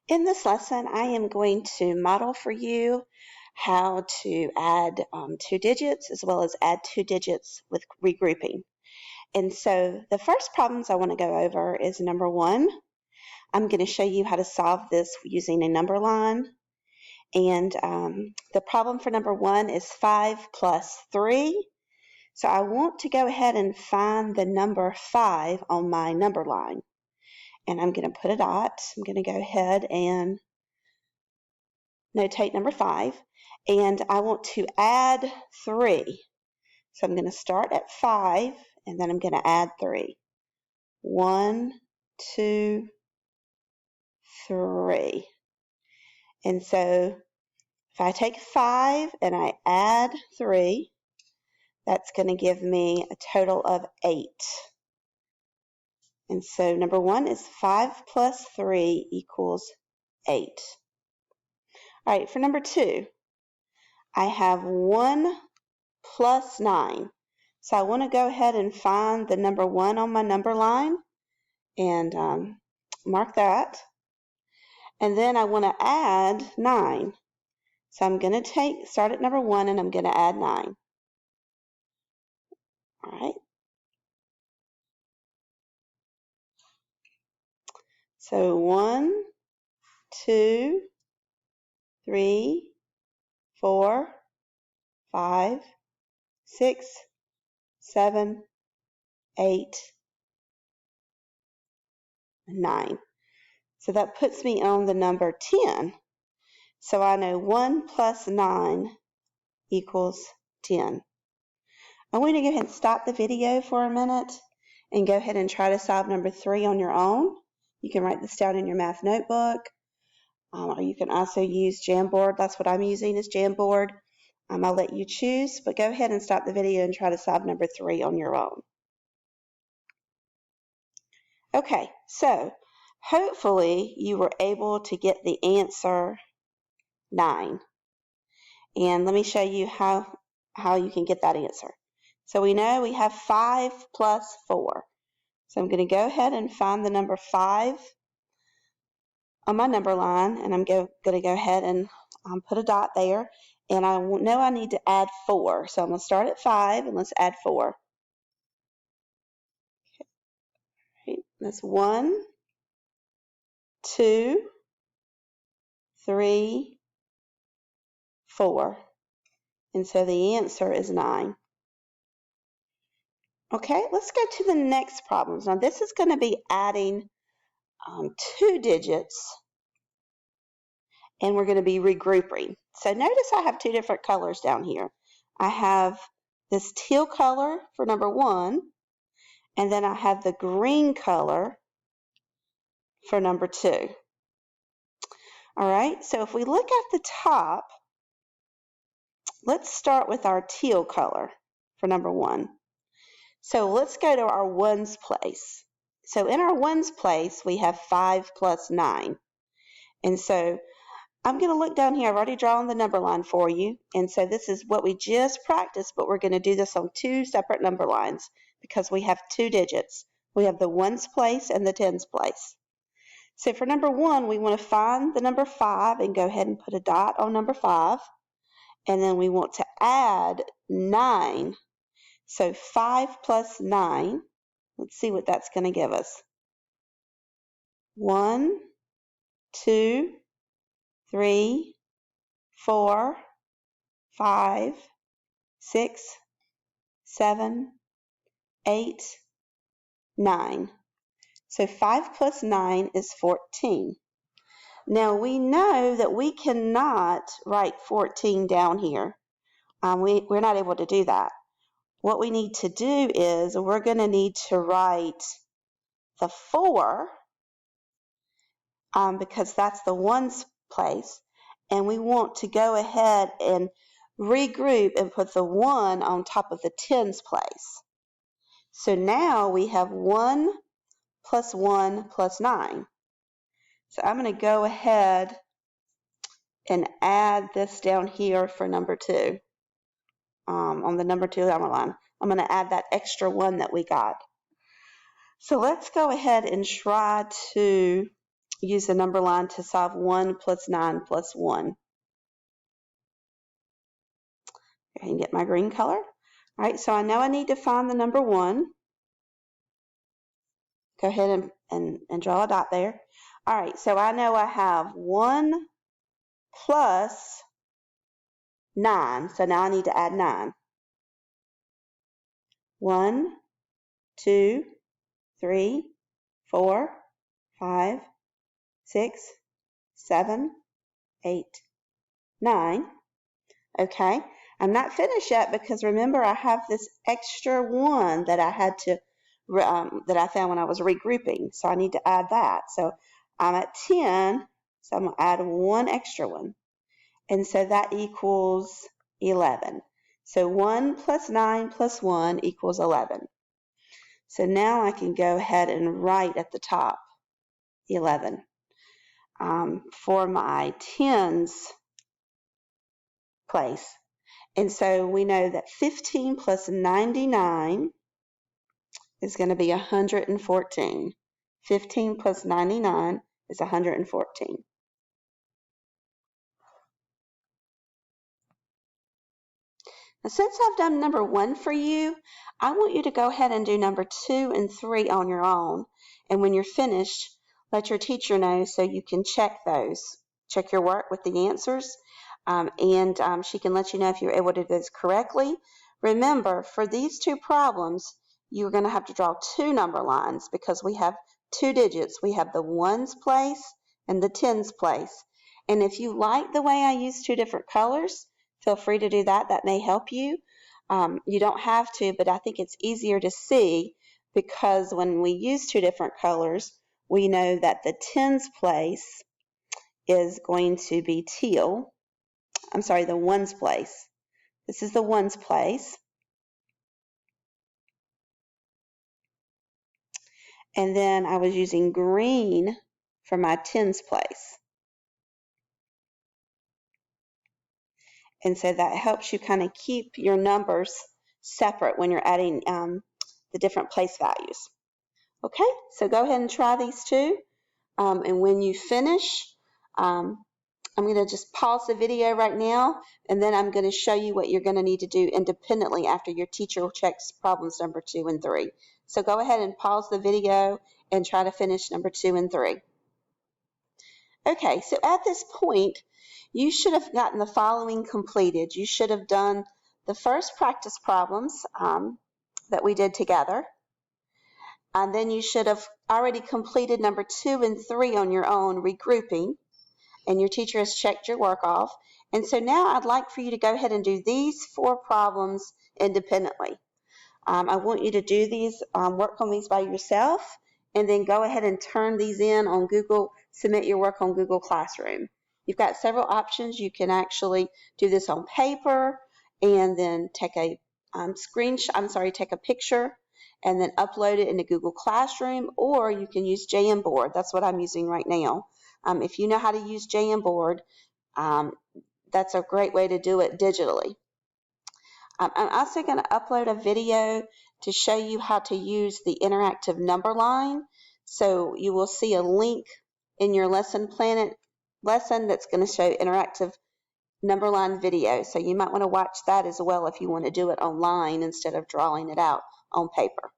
In this lesson, I am going to model for you how to add two digits as well as add two digits with regrouping. And so the first problems I want to go over is number one. I'm going to show you how to solve this using a number line. And the problem for number one is 5 plus 3. So I want to go ahead and find the number 5 on my number line. And I'm going to put a dot. I'm going to go ahead and notate number 5, and I want to add 3. So I'm going to start at 5, and then I'm going to add 3. 1, 2, 3. And so if I take 5 and I add 3, that's going to give me a total of 8. And so number 1 is 5 plus 3 equals 8. All right, for number 2, I have 1 plus 9. So I want to go ahead and find the number 1 on my number line and mark that. And then I want to add 9. So I'm going to start at number 1 and I'm going to add 9. All right. So 1, 2, 3, 4, 5, 6, 7, 8, 9. So that puts me on the number 10. So I know 1 plus 9 equals 10. I want you to go ahead and stop the video for a minute and go ahead and try to solve number 3 on your own. You can write this down in your math notebook, or you can also use Jamboard. That's what I'm using is Jamboard. I'll let you choose, but go ahead and stop the video and try to solve number 3 on your own. Okay, so hopefully you were able to get the answer 9. And let me show you how you can get that answer. So we know we have 5 plus 4. So I'm going to go ahead and find the number 5 on my number line, and I'm going to go ahead and put a dot there. And I know I need to add 4. So I'm going to start at 5 and let's add 4. Okay. Right. That's 1, 2, 3, 4. And so the answer is 9. Okay, let's go to the next problem. Now this is going to be adding 2 digits, and we're going to be regrouping. So notice I have 2 different colors down here. I have this teal color for number 1, and then I have the green color for number 2. All right, so if we look at the top, let's start with our teal color for number 1. So let's go to our ones place. So in our ones place, we have 5 plus 9. And so I'm going to look down here. I've already drawn the number line for you. And so this is what we just practiced, but we're going to do this on 2 separate number lines because we have 2 digits. We have the ones place and the tens place. So for number 1, we want to find the number 5 and go ahead and put a dot on number 5. And then we want to add 9. So 5 plus 9, let's see what that's going to give us. 1, 2, 3, 4, 5, 6, 7, 8, 9. So 5 plus 9 is 14. Now we know that we cannot write 14 down here. We're not able to do that. What we need to do is we're going to need to write the 4 because that's the ones place, and we want to go ahead and regroup and put the 1 on top of the tens place. So now we have 1 plus 1 plus 9. So I'm going to go ahead and add this down here for number 2. On the number 2 number line, I'm going to add that extra 1 that we got. So let's go ahead and try to use the number line to solve 1 plus 9 plus 1. I can get my green color. All right, so I know I need to find the number 1. Go ahead and draw a dot there. All right, so I know I have 1 plus 9. So now I need to add 9. 1, 2, 3, 4, 5, 6, 7, 8, 9. Okay, I'm not finished yet because remember I have this extra 1 that I had to that I found when I was regrouping. So I need to add that. So I'm at 10, so I'm going to add 1 extra one. And so that equals 11. So 1 plus 9 plus 1 equals 11. So now I can go ahead and write at the top 11. For my tens place. And so we know that 15 plus 99 is going to be 114. 15 plus 99 is 114. Now, since I've done number 1 for you, I want you to go ahead and do number 2 and 3 on your own. And when you're finished, let your teacher know so you can check those. Check your work with the answers, and she can let you know if you're able to do this correctly. Remember, for these 2 problems, you're going to have to draw 2 number lines because we have 2 digits. We have the ones place and the tens place. And if you like the way I use 2 different colors, feel free to do that. That may help you. You don't have to, but I think it's easier to see because when we use 2 different colors, we know that the tens place is going to be teal. I'm sorry, the ones place. This is the ones place. And then I was using green for my tens place. And so that helps you kind of keep your numbers separate when you're adding the different place values. Okay, so go ahead and try these 2. And when you finish, I'm going to just pause the video right now, and then I'm going to show you what you're going to need to do independently after your teacher checks problems number 2 and 3. So go ahead and pause the video and try to finish number 2 and 3. Okay, so at this point, you should have gotten the following completed. You should have done the first practice problems that we did together. And then you should have already completed number 2 and 3 on your own, regrouping. And your teacher has checked your work off. And so now I'd like for you to go ahead and do these 4 problems independently. I want you to do these, work on these by yourself, and then go ahead and turn these in on Google, submit your work on Google Classroom. You've got several options. You can actually do this on paper and then take a take a picture and then upload it into Google Classroom, or you can use Jamboard. That's what I'm using right now. If you know how to use Jamboard, that's a great way to do it digitally. I'm also going to upload a video to show you how to use the interactive number line. So you will see a link in your lesson that's going to show interactive number line video. So you might want to watch that as well if you want to do it online instead of drawing it out on paper.